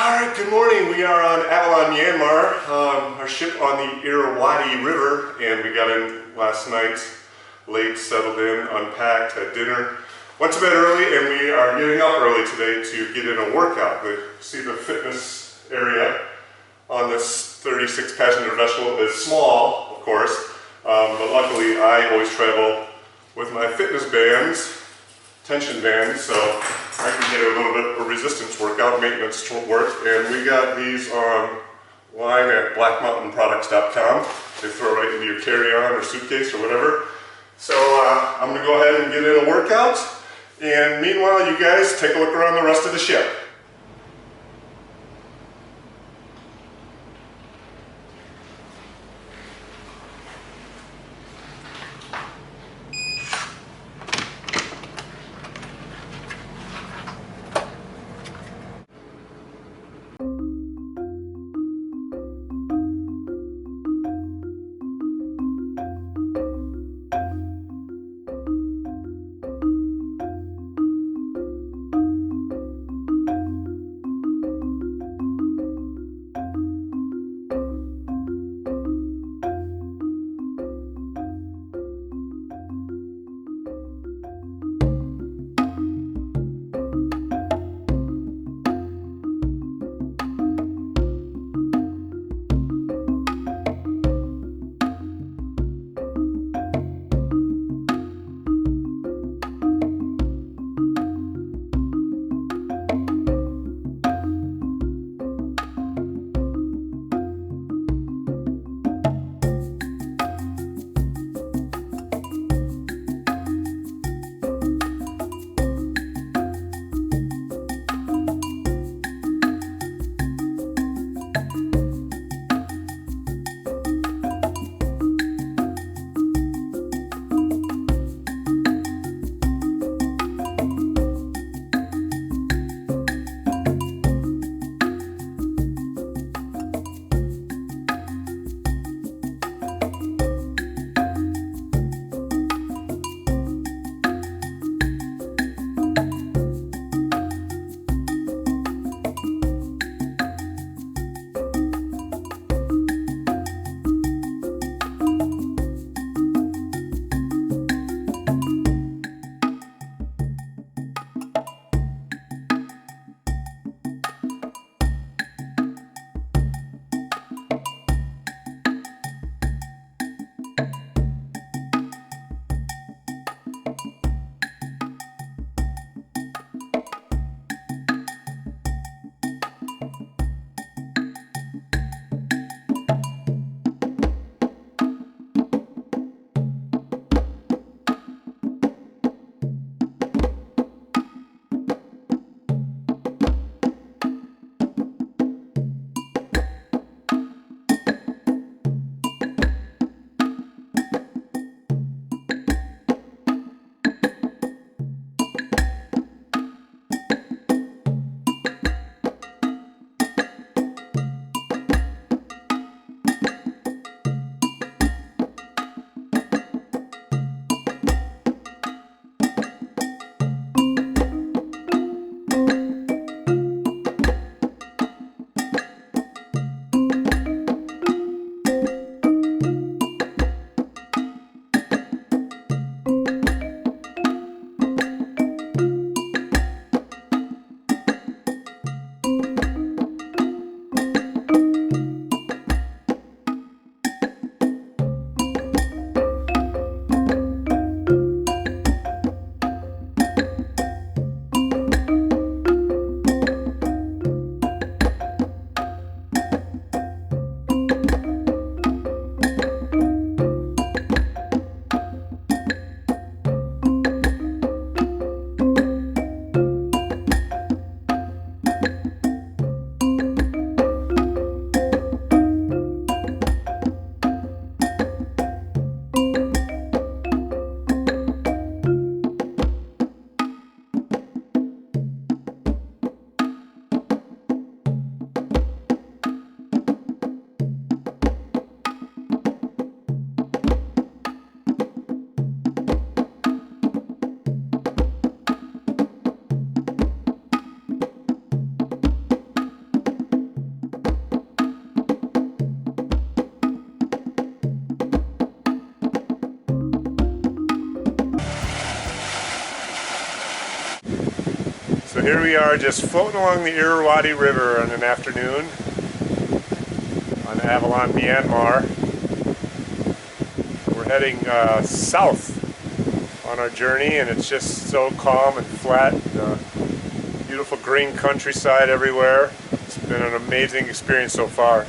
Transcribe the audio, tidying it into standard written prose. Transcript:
Alright, good morning. We are on Avalon Myanmar, our ship on the Irrawaddy River, and we got in last night, late, settled in, unpacked, had dinner, went to bed early, and we are getting up early today to get in a workout. See the fitness area on this 36 passenger vessel is small, of course, but luckily I always travel with my fitness bands, tension bands, so I can get a little bit of resistance workout, maintenance work, and we got these online at blackmountainproducts.com. They throw right into your carry-on or suitcase or whatever. So I'm going to go ahead and get in a workout, and meanwhile you guys take a look around the rest of the ship. Here we are just floating along the Irrawaddy River on an afternoon on Avalon Myanmar. We're heading south on our journey, and it's just so calm and flat. Beautiful green countryside everywhere. It's been an amazing experience so far.